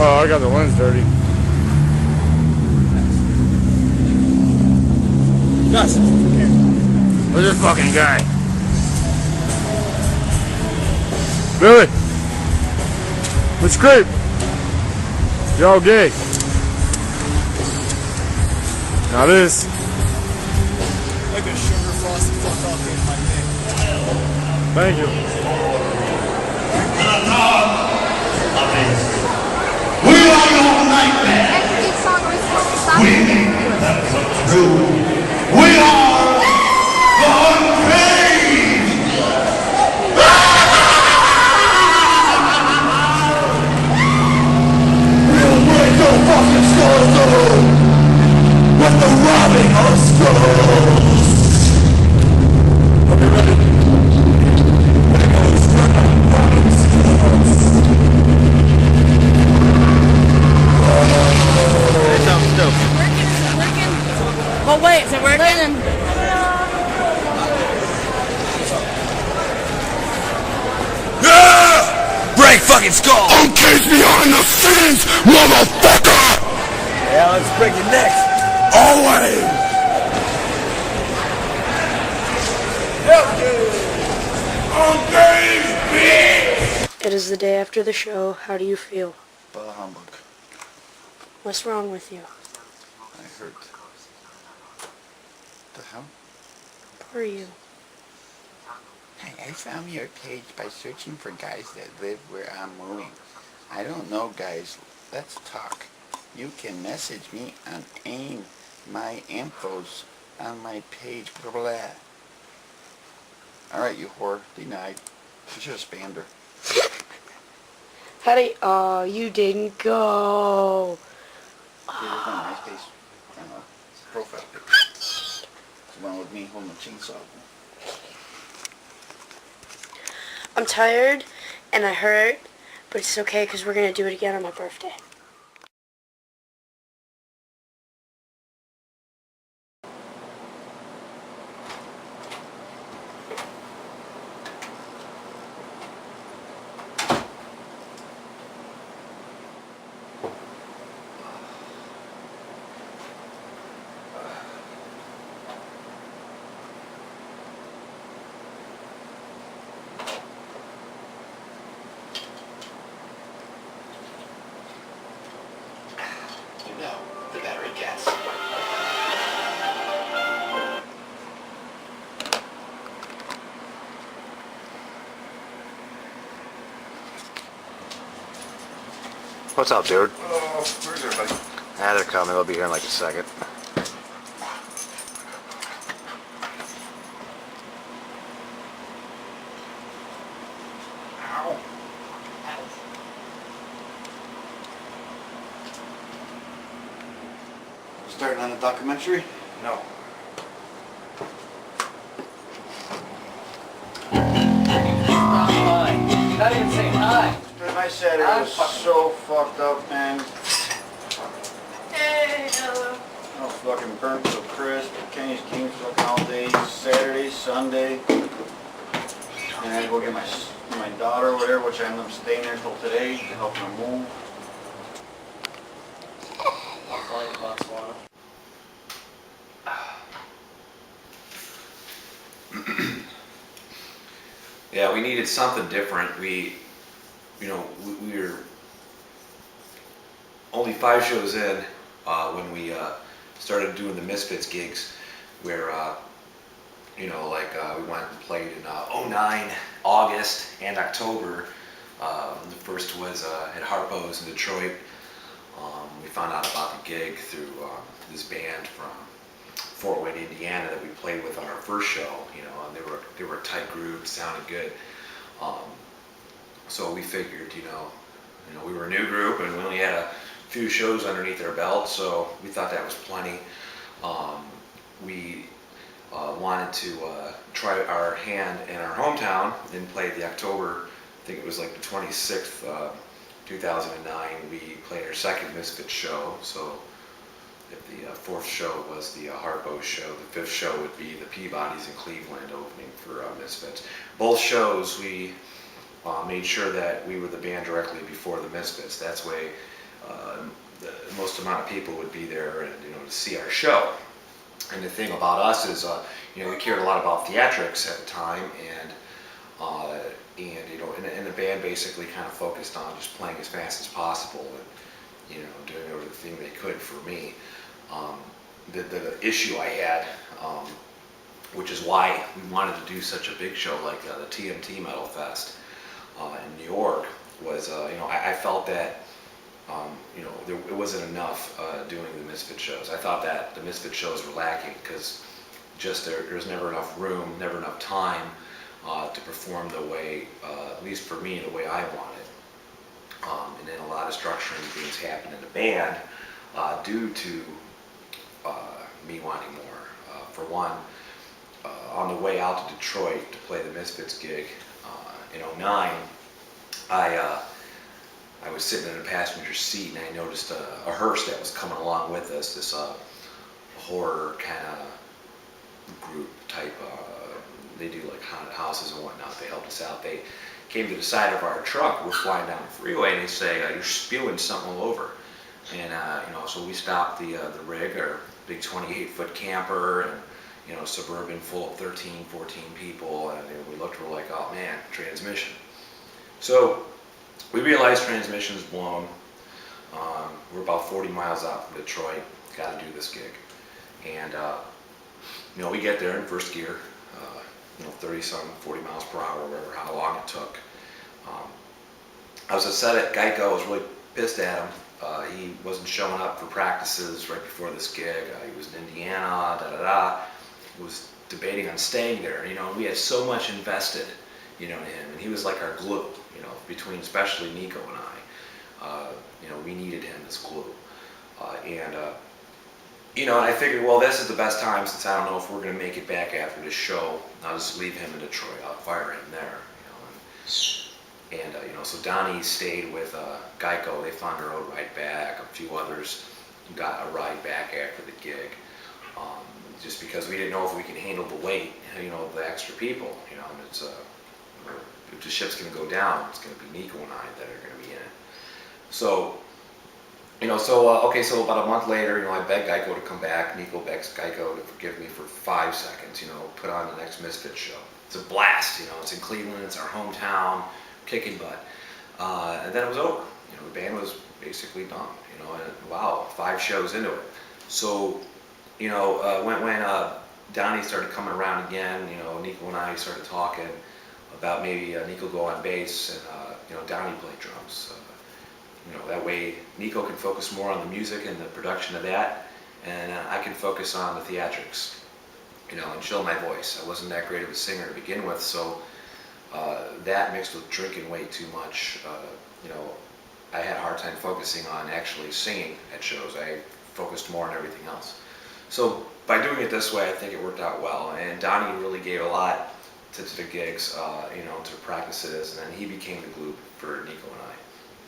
Oh, I got the lens dirty. Gus, where's this fucking guy? Billy, let's creep. Y'all gay. Now this. Like a sugar frosted fuck off in my dick. Thank you. We are your nightmare. We are the UNCAGED. We'll break your fucking skulls through with the robbing of skulls. Are you ready? Oh wait, is it working? Yeah! Break fucking skull! UNCAGED behind the scenes, motherfucker! Yeah, let's break it next. Always! UNCAGED, bitch! It is the day after the show. How do you feel? Bah humbug. What's wrong with you? I hurt. The hell? Poor you. Hey, I found your page by searching for guys that live where I'm moving. I don't know, guys. Let's talk. You can message me on AIM. My info's on my page. Blah, blah, blah. Alright, you whore. Denied. You should have spammed her. How do you... Oh, you didn't go. See, there's no MySpace. I don't know. Profile pic. It's the one with me holding the chainsaw. I'm tired and I hurt, but it's okay because we're going to do it again on my birthday. No, the battery gas. What's up, dude? Oh, where's everybody? Ah, they're coming. They'll be here in like a second. Ow. Starting on the documentary? No. Not even saying hi. My Saturday was so fucked up, man. Hey, hello. I was fucking burnt to a crisp. Kenny's Kings fucking all day. Saturday, Sunday. And I had to go get my daughter over there, which I ended up staying there till today to help her move. Yeah, we needed something different. We were only 5 shows in when we started doing the Misfits gigs, where we went and played in '09, August and October. The first was at Harpo's in Detroit. We found out about the gig through this band from Fort Wayne, Indiana that we played with on our first show. And they were a tight group, sounded good. So we figured, we were a new group and we only had a few shows underneath our belt, so we thought that was plenty. We wanted to try our hand in our hometown and played the October, I think it was like the 26th, 2009, we played our second Misfits show. So if the 4th show was the Harpo show, the 5th show would be the Peabody's in Cleveland opening for Misfits. Both shows we made sure that we were the band directly before the Misfits. That's way the most amount of people would be there, and to see our show. And the thing about us is, we cared a lot about theatrics at the time, and the band basically kind of focused on just playing as fast as possible, and doing everything they could for me. The issue I had, which is why we wanted to do such a big show like the TNT Metal Fest in New York, was I felt that it wasn't enough doing the Misfit shows. I thought that the Misfit shows were lacking because just there's never enough room, never enough time to perform the way, at least for me, the way I wanted. And then a lot of structuring things happened in the band due to me wanting more. For one, on the way out to Detroit to play the Misfits gig in '09, I was sitting in a passenger seat and I noticed a hearse that was coming along with us, this horror kind of group type. They do like haunted houses and whatnot. They helped us out. They came to the side of our truck. We're flying down the freeway and they say, "You're spewing something all over." And so we stopped the rig, our big 28-foot camper, and Suburban full of 13, 14 people, and we looked, we're like, oh man, transmission. So we realized transmission's blown. We're about 40 miles out from Detroit, got to do this gig. And we get there in first gear, 30-some, 40 miles per hour, whatever, how long it took. I was upset at Geico. I was really pissed at him. He wasn't showing up for practices right before this gig. He was in Indiana, He was debating on staying there. We had so much invested, in him, and he was like our glue, between especially Nico and I. We needed him as glue. And I figured, well, this is the best time since I don't know if we're going to make it back after this show. I'll just leave him in Detroit. I'll fire him there. So Donnie stayed with Geico. They found their own ride back. A few others got a ride back after the gig, just because we didn't know if we could handle the weight, the extra people. It's if the ship's going to go down, it's going to be Nico and I that are going to be in it. So, so about a month later, I begged Geico to come back. Nico begs Geico to forgive me for 5 seconds, put on the next Misfit show. It's a blast, it's in Cleveland, it's our hometown, kicking butt. And then it was over. The band was basically done, and wow, 5 shows into it. So, when Donnie started coming around again, Nico and I started talking about maybe Nico go on bass and, Donnie play drums. That way Nico can focus more on the music and the production of that, and I can focus on the theatrics, and show my voice. I wasn't that great of a singer to begin with, so that mixed with drinking way too much, I had a hard time focusing on actually singing at shows. I focused more on everything else. So by doing it this way, I think it worked out well, and Donnie really gave a lot to the gigs, to practices, and then he became the glue for Nico and I.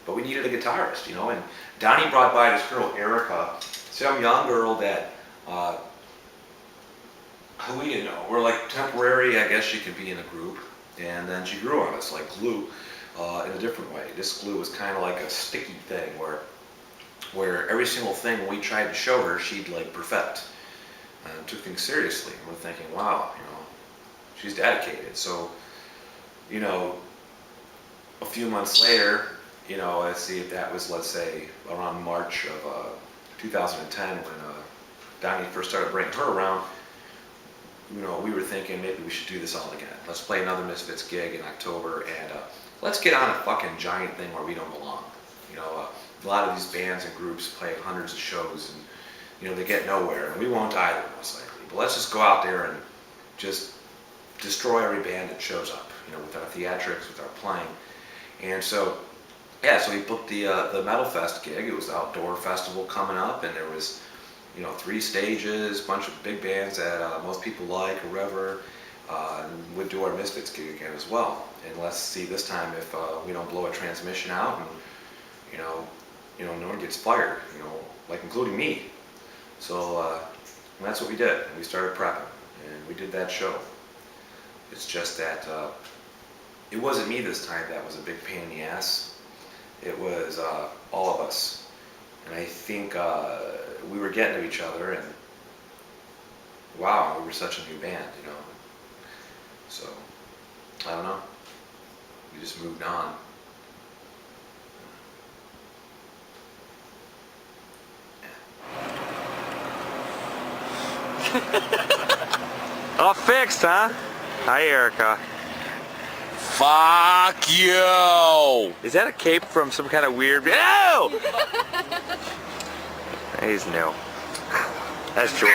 But we needed a guitarist, and Donnie brought by this girl, Erica, some young girl that, who we didn't know. We're like temporary, I guess she could be in the group, and then she grew on us like glue in a different way. This glue was kind of like a sticky thing where every single thing we tried to show her, she'd like perfect, and took things seriously. And we're thinking, wow, she's dedicated. So, a few months later, let's see if that was, let's say, around March of 2010 when Donnie first started bringing her around, we were thinking maybe we should do this all again. Let's play another Misfits gig in October, and let's get on a fucking giant thing where we don't belong. A lot of these bands and groups play hundreds of shows, and they get nowhere, and we won't either, most likely. But let's just go out there and just destroy every band that shows up, with our theatrics, with our playing. And so, so we booked the Metal Fest gig. It was an outdoor festival coming up, and there was, 3 stages, bunch of big bands that most people like, or whatever, and we'd do our Misfits gig again as well. And let's see this time if we don't blow a transmission out, and no one gets fired, like including me. So that's what we did. And we started prepping, and we did that show. It's just that it wasn't me this time that was a big pain in the ass. It was all of us. And I think we were getting to each other, and wow, we were such a new band, you know. So, I don't know. We just moved on. All fixed, huh? Hi, Erica. Fuck you! Is that a cape from some kind of weird... No! He's new. That's George.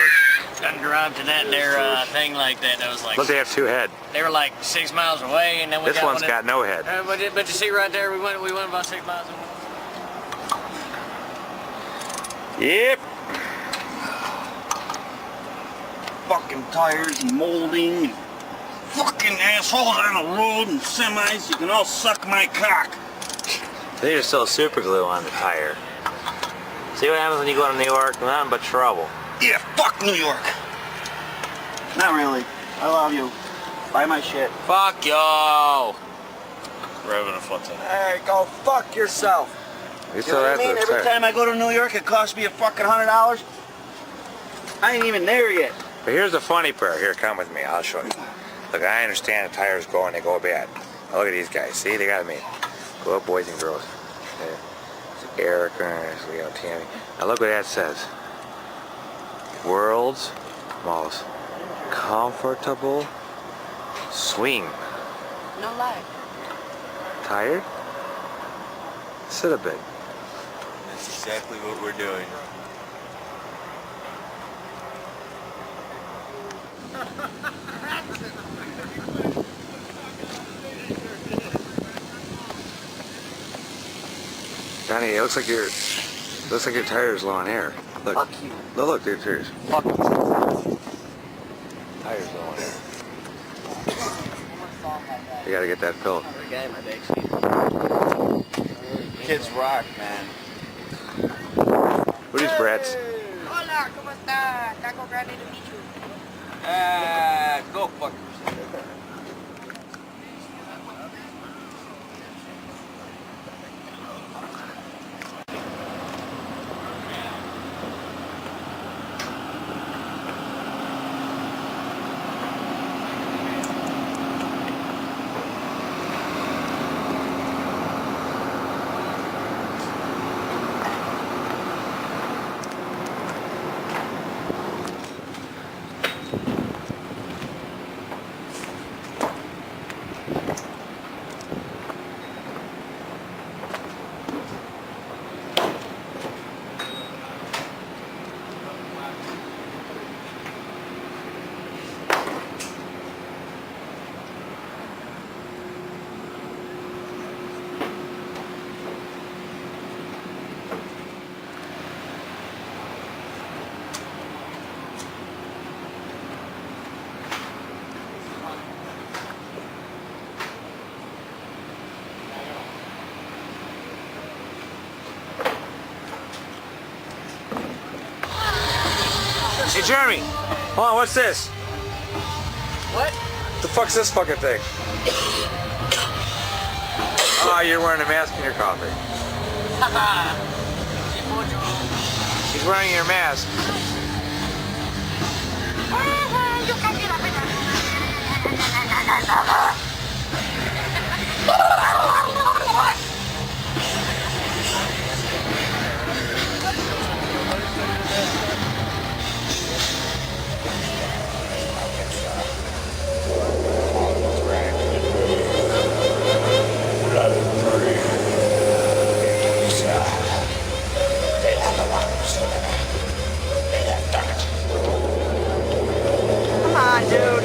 Got drive to that there thing like that. That was like. Look, they have two head. They were like 6 miles away, and then we This got one's got no head. But you see right there, we went about 6 miles. Yep. Fucking tires and molding and fucking assholes on the road and semis. You can all suck my cock. They just still super glue on the tire. See what happens when you go to New York? Nothing but trouble. Yeah, fuck New York. Not really. I love you. Buy my shit. Fuck y'all. We're having a fun time. Hey, go fuck yourself. You You still know what have I mean? to Every time I go to New York, it costs me a fucking $100. I ain't even there yet. But here's the funny part. Here, come with me. I'll show you. Look, I understand the tires go and they go bad. Now look at these guys. See, they got me. Go up, boys and girls. There. It's Erica, you know, Tammy. Now look what that says. World's most comfortable swing. No lie. Tired? Sit a bit. That's exactly what we're doing. Johnny, it looks like your tire's low on air. Look. Fuck you. Look, dude, serious. Fuck you. Tire's low on air. You gotta get that filled. Kids rock, man. What is Brett's? Hola, ¿cómo está? Taco grande to meet you. Go fuck yourself. Hey, Jeremy! Hold on, what's this? What? The fuck's this fucking thing? Oh, you're wearing a mask in your coffee. He's wearing your mask. Come on, dude.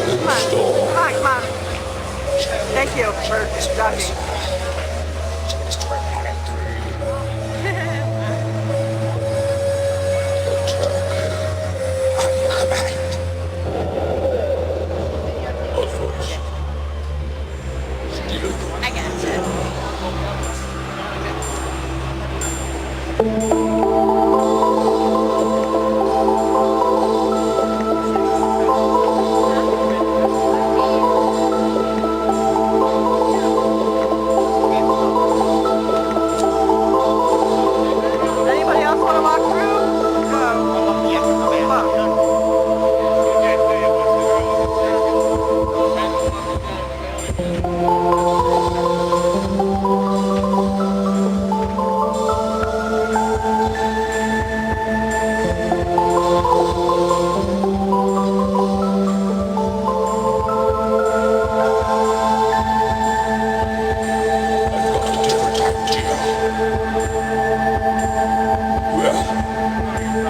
Come on. Come on, come on. Thank you for ducking. I got it. We're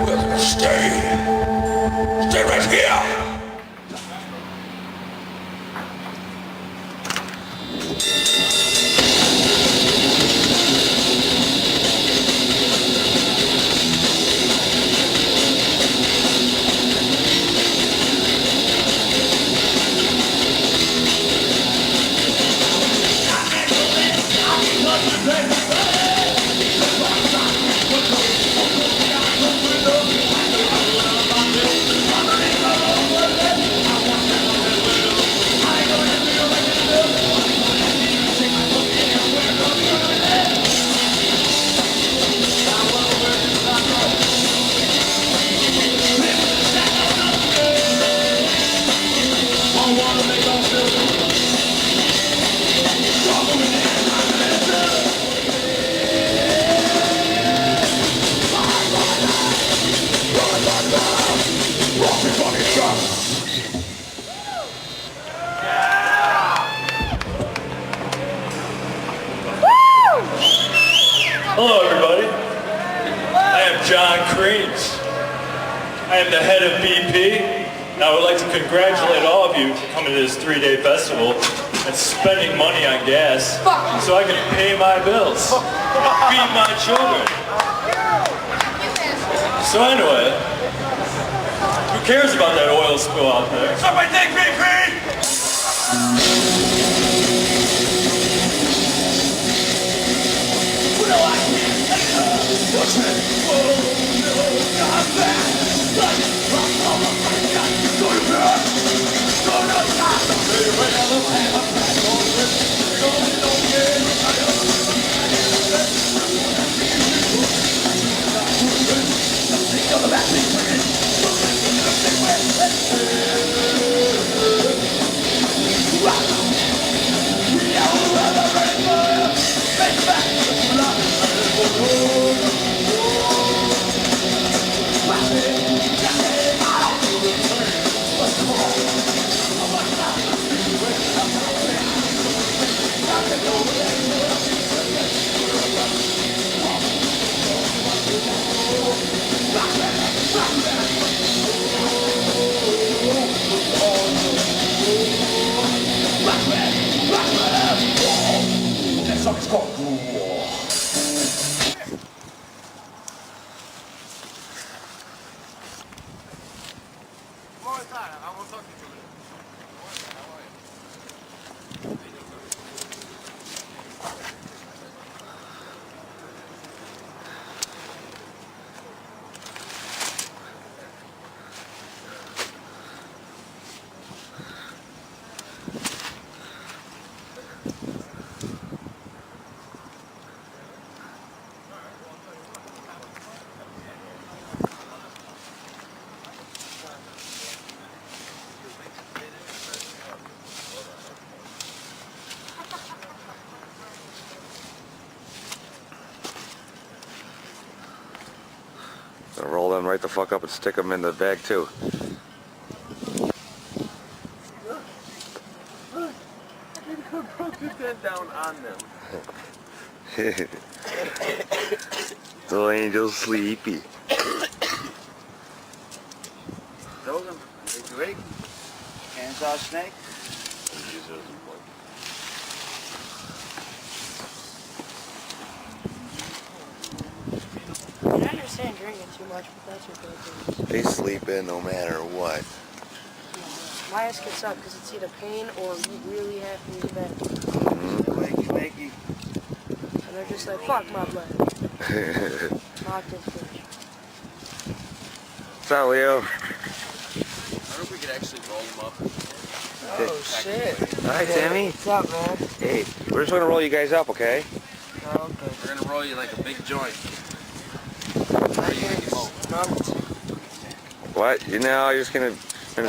gonna stay right here. Hello, everybody. I am John Creams. I am the head of BP, and I would like to congratulate all of you for coming to this 3-day festival and spending money on gas so I can pay my bills, feed my children. So anyway, who cares about that oil spill out there? Somebody take BP! That song is called Cool. Gonna roll them right the fuck up and stick them in the bag too. Down on them. Little angel's sleepy. Those them. Are you ready? Hands off snake. I understand drinking too much, but that's what they do. They sleep in no matter what. My ass gets up because it's either pain or you really have to use bed. Wakey. And they're just like, fuck my blood. Locked in fridge. What's up, Leo? I wonder if we could actually roll them up. Oh, shit. Hi, Timmy. What's up, man? Hey, we're just gonna roll you guys up, okay? Oh, okay. We're gonna roll you like a big joint. I can't smoke. What? You know, you're just gonna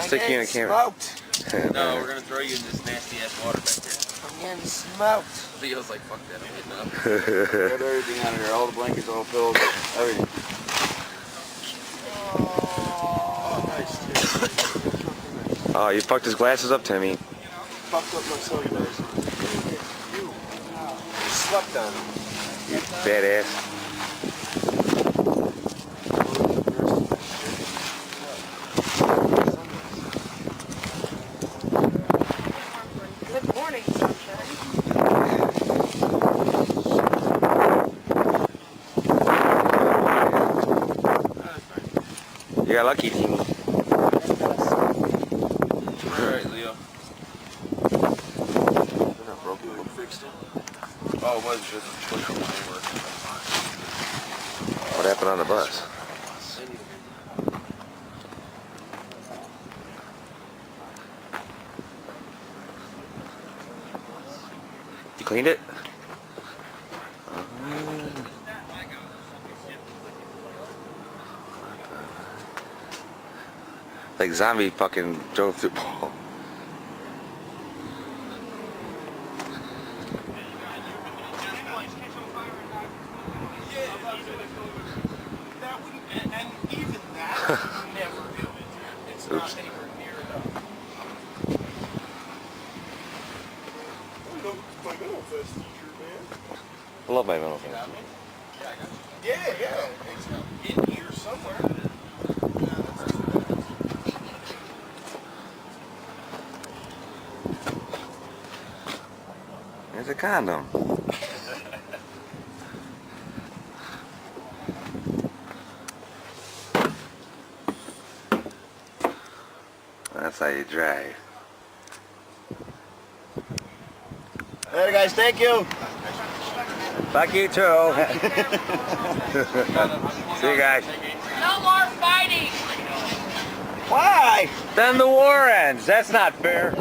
stick you in a camera. Smoked. No, we're gonna throw you in this nasty ass water back there. Getting smoked. Leo's like, fuck that, I'm getting up. Got everything on here, all the blankets, all the pillows, everything. Oh, nice, too. Oh, you fucked his glasses up, Timmy. Fucked up my sunglasses. You slept on them. You badass. Good morning, sunshine. You got lucky, Timmy. Alright, Leo. They're not broken, we fixed it. Oh, it was just pushing my work. What happened on the bus? You cleaned it? Like zombie fucking drove through. Oops. I love my mental thing. Yeah. It's in here somewhere. There's a condom. That's how you drive. Later, guys. Thank you. Fuck you too. See you guys. No more fighting! Why? Then the war ends. That's not fair.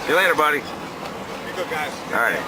See you later, buddy. Be good, guys. All right.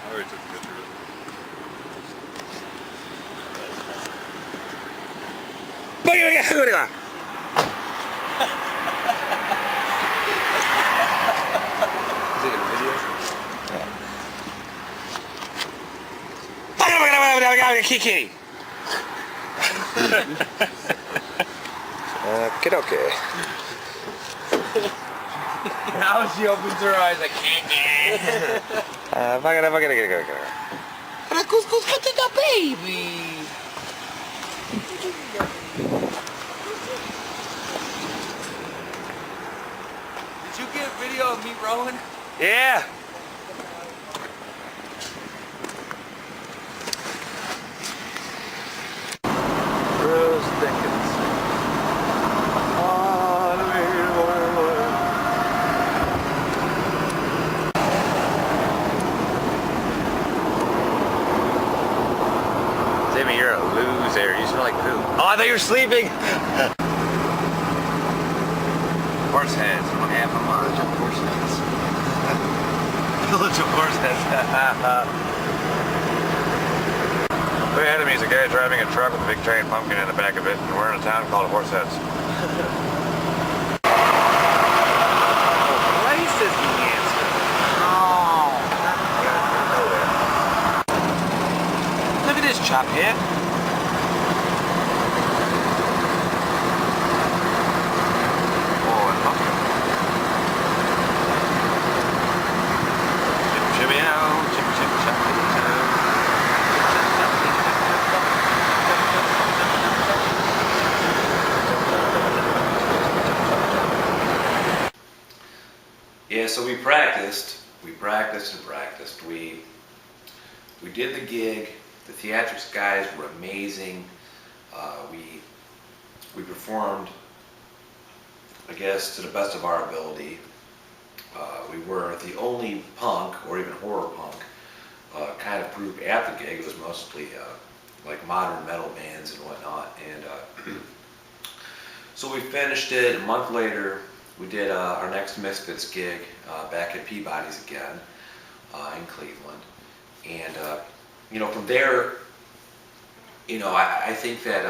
I already took a picture of it. Kiki. Okay. Now she opens her eyes like, Baby. did you get a video of me rolling? Yeah. Bruce Dickens. Timmy, you're a loser. You smell like poop. Oh, I thought you were sleeping. horse heads. What happened? Village of horse heads. Village of horse heads. Way ahead of me is a guy driving a truck with a big giant pumpkin in the back of it, and we're in a town called Horseheads. Place is the answer. Look at this chap here. Oh, and look. Chip, chip, out, chip, chip, chop, chip, chop. Yeah, so we practiced and practiced. We did the gig. The theatrics guys were amazing. We performed, I guess, to the best of our ability. We were the only punk, or even horror punk, kind of group at the gig. It was mostly like modern metal bands and whatnot. And so we finished it. A month later, we did our next Misfits gig back at Peabody's again in Cleveland. And, from there, I think that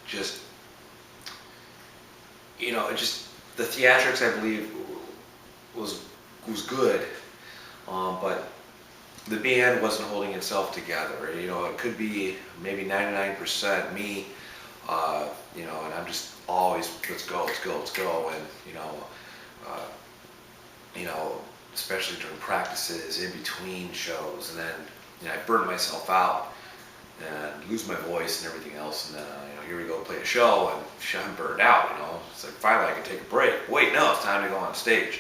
just the theatrics, I believe, was good, but the band wasn't holding itself together. It could be maybe 99% me, and I'm just always, let's go, and especially during practices, in between shows, and then I burn myself out and lose my voice and everything else, and then here we go, play a show, and I'm burned out. It's like finally I can take a break. Wait, no, it's time to go on stage.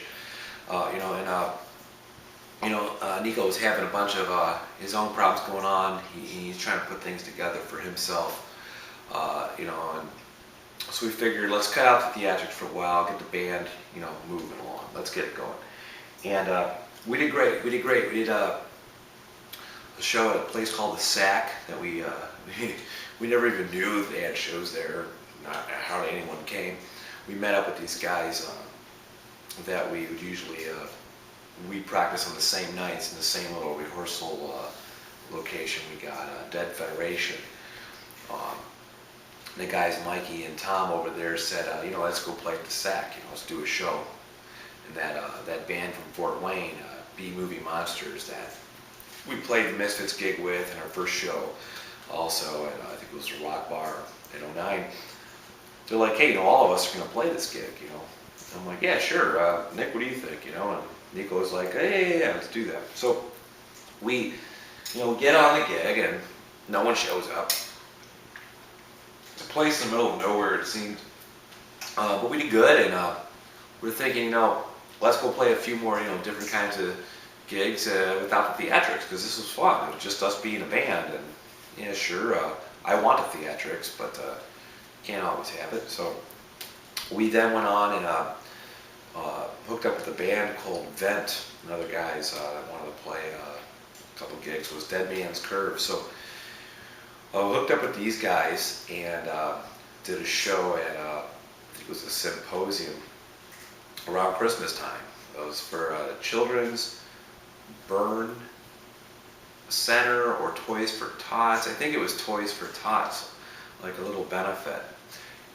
Nico was having a bunch of his own problems going on. He's trying to put things together for himself, and so we figured, let's cut out the theatrics for a while, get the band, moving along. Let's get it going. And we did great. We did a show at a place called the Sack that we never even knew they had shows there. Hardly anyone came. We met up with these guys that we would usually we practice on the same nights in the same little rehearsal location. We got Dead Federation. The guys Mikey and Tom over there said, let's go play at the Sack. Let's do a show. And that band from Fort Wayne, B-Movie Monsters, that we played the Misfits gig with in our first show, also, and I think it was the Rock Bar in '09. They're like, hey, all of us are going to play this gig, I'm like, yeah, sure. Nick, what do you think? And Nico was like, hey, yeah, let's do that. So we, get on the gig, and no one shows up. It's a place in the middle of nowhere, it seemed. But we did good, and we're thinking, let's go play a few more, different kinds of gigs without the theatrics, because this was fun. It was just us being a band, and yeah, sure, I want the theatrics, but can't always have it. So we then went on and hooked up with a band called Vent. Another guys that wanted to play a couple gigs was Dead Man's Curve. So we hooked up with these guys and did a show at I think it was a symposium around Christmas time. It was for Children's Burn Center or Toys for Tots. I think it was Toys for Tots, like a little benefit.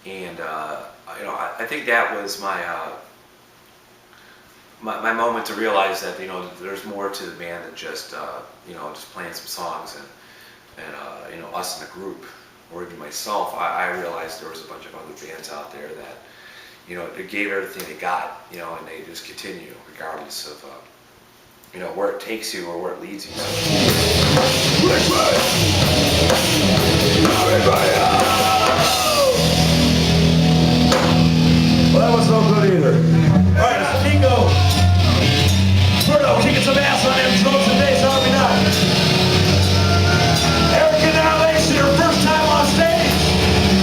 And I think that was my my moment to realize that there's more to the band than just just playing some songs and us in the group, or even myself. I realized there was a bunch of other bands out there that they gave everything they got, and they just continue regardless of where it takes you or where it leads you. Well, that was no good either. All right, it's Nico. Birdo kicking some ass on them drums today, so are we not? Eric and Alex, their first time on stage.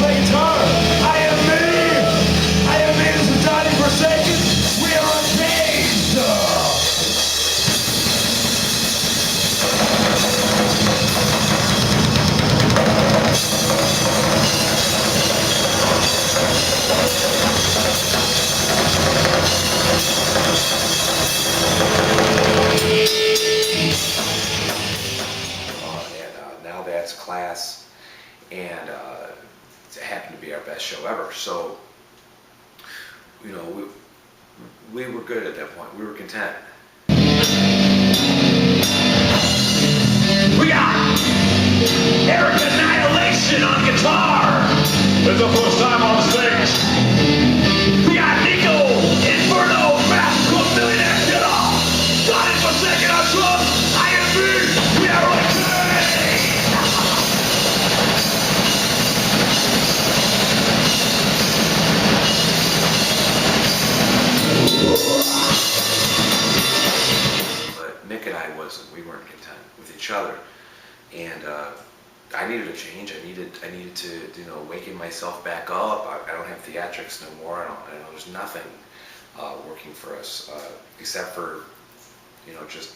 Play guitar. I am me. This is Johnny Forsaken. We are Uncaged. we were good at that point. We were content. We got Eric Annihilation on guitar. It's the first time on stage. We got Nico Inferno Master Millionaire Killer. Donnie Forsaken on drums. I am me. We are Uncaged. But Nick and I we weren't content with each other, and I needed a change. I needed to, waken myself back up. I don't have theatrics no more. There's nothing working for us except for, just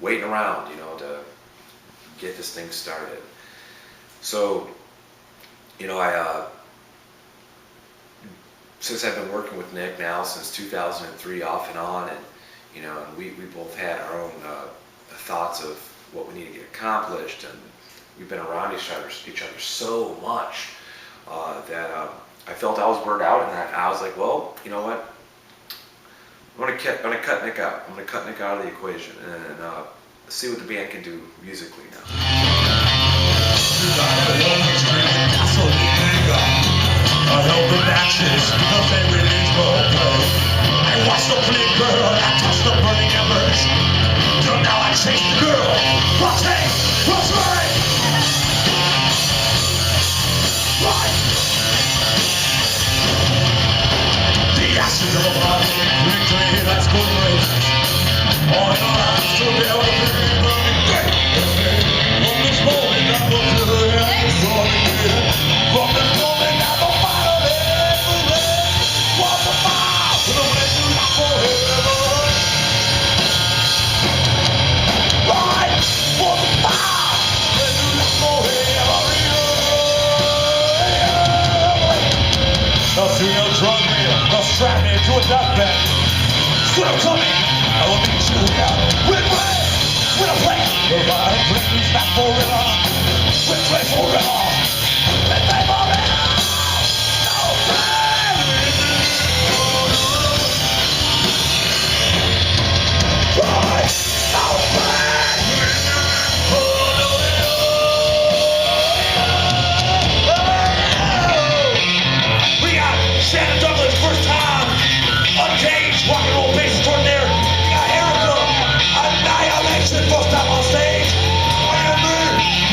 waiting around, to get this thing started. So, since I've been working with Nick now since 2003 off and on, and we both had our own thoughts of what we need to get accomplished, and we've been around each other so much that I felt I was burned out, and I was like, well, you know what? I'm gonna cut Nick out. I'm gonna cut Nick out of the equation and see what the band can do musically now. I held the matches because they released the whole place. I watched the bleed girl, I touched the burning embers. Till now I chase the girl. What's right? What's right? Right. The ashes of a body, victory, that's good races. All in all, I'm still there with the burning great. From this moment, I will do it and from this moment, I will follow it. Walk the fire to the way to life forever. Right for the fire, way to life forever. They'll soon drug me, they'll strap me to a deathbed. Soon I'm coming, I will meet you here. With a plane, provide brings back forever. With play forever, with play forever. No pain. Right, no pain. We got Shannon Douglas, first time Uncaged, rock and roll bass extraordinaire. We got Erica Annihilation, first time on stage. I am me,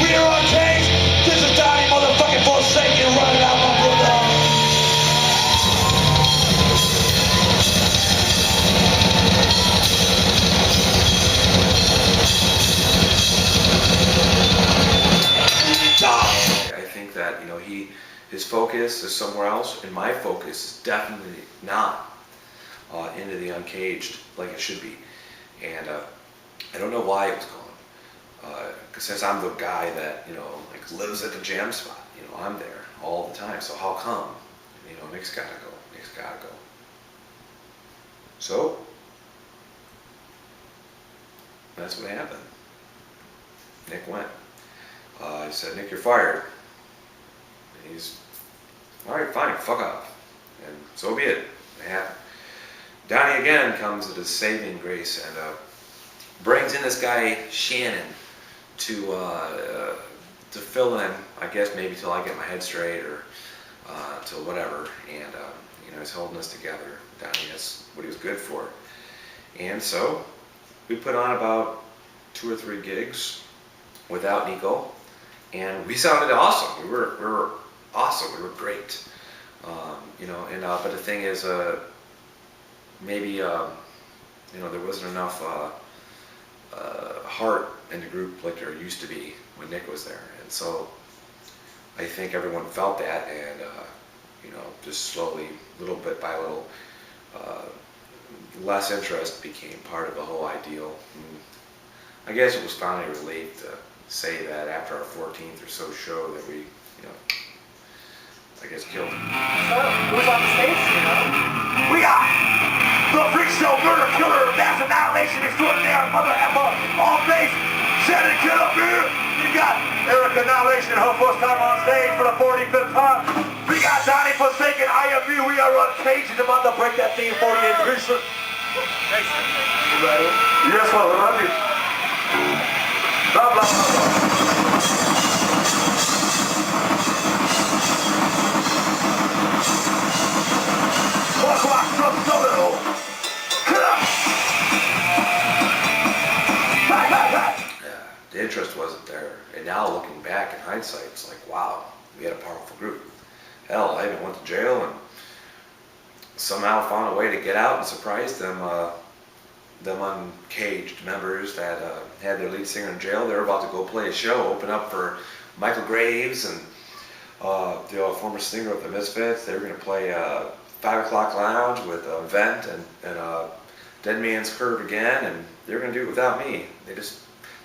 we are Uncaged. This is Donnie motherfucking Forsaken running out my brother. I think that his focus is somewhere else, and my focus is definitely not into the Uncaged like it should be. And I don't know why it was gone. Because since I'm the guy that lives at the jam spot, I'm there all the time. So how come? Nick's gotta go. Nick's gotta go. So that's what happened. Nick went. I said, Nick, you're fired. And he's, all right, fine, fuck off. And so be it. It happened. Donnie again comes at his saving grace and brings in this guy Shannon to fill in, I guess maybe till I get my head straight or till whatever. And he's holding us together. Donnie, that's what he was good for. And so we put on about 2 or 3 gigs without Nico, and we sounded awesome. We were awesome. We were great. But the thing is, maybe there wasn't enough heart in the group like there used to be when Nick was there, and so I think everyone felt that, and just slowly, little bit by little, less interest became part of the whole ideal. And I guess it was finally relieved to say that after our 14th or so show that we, I guess killed him. So, who's on the stage, We got the freak show murder killer, mass annihilation extraordinaire, mother effer, all bass. Shannon, get up here. We got Eric Annihilation, her first time on stage for the 45th time. We got Donnie Forsaken, I am you. We are Uncaged, and about to break that thing 48 pieces. Yes, well, I love you. Blah, blah, blah. The interest wasn't there. And now looking back in hindsight, it's like, wow, we had a powerful group. Hell, I even went to jail and somehow found a way to get out and surprise them. Them uncaged members that had their lead singer in jail. They were about to go play a show, open up for Michael Graves and the former singer of the Misfits. They were going to play 5 O'Clock Lounge with Vent and Dead Man's Curve again, and they were going to do it without me.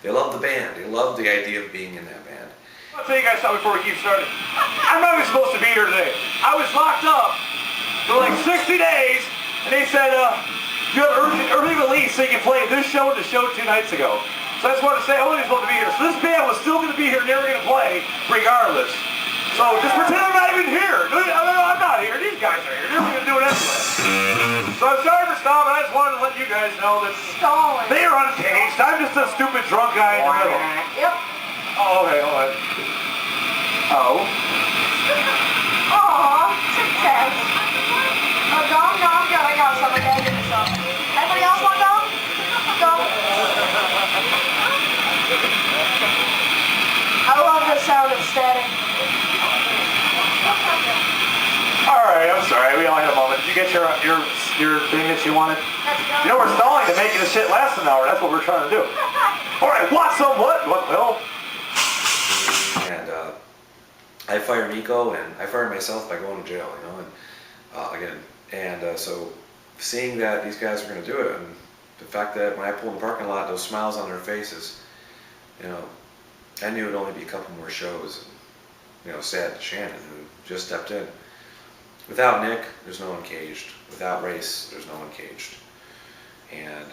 They loved the band. They loved the idea of being in that band. I'll tell you guys something before we keep started. I'm not even supposed to be here today. I was locked up for like 60 days, and they said, you have early release so you can play this show and the show 2 nights ago. So I just wanted to say I wasn't supposed to be here. So this band was still going to be here, never going to play, regardless. So just pretend I'm not even here. I'm not here. These guys are here. They're going to do it anyway. So I'm sorry for stalling. I just wanted to let you guys know that they are uncaged. I'm just a stupid drunk guy in the middle. Yep. Oh, okay, hold on. Oh. Aw, success. Oh, dog? No, I'm good. I got some. I gotta get me some. Anybody else want dog? Dog? I love the sound of static. Alright, I'm sorry. We only had a moment. Did you get your thing that you wanted? You know, we're stalling to make this shit last an hour. That's what we're trying to do. Alright, what? Well. And I fired Nico, and I fired myself by going to jail, you know, and so seeing that these guys were going to do it, and the fact that when I pulled in the parking lot, those smiles on their faces, you know, I knew it would only be a couple more shows, and, you know, sad to Shannon, who just stepped in. Without Nick, there's no Uncaged. Without Race, there's no Uncaged. And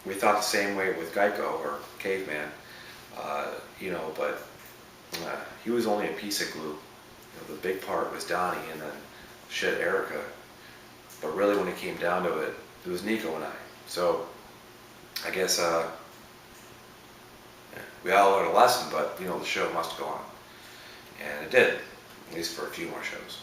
we thought the same way with Geico, or Caveman, you know, but he was only a piece of glue. You know, the big part was Donnie, and then shit, Erica. But really, when it came down to it, it was Nico and I. So I guess we all learned a lesson, but you know, the show must go on, and it did, at least for a few more shows.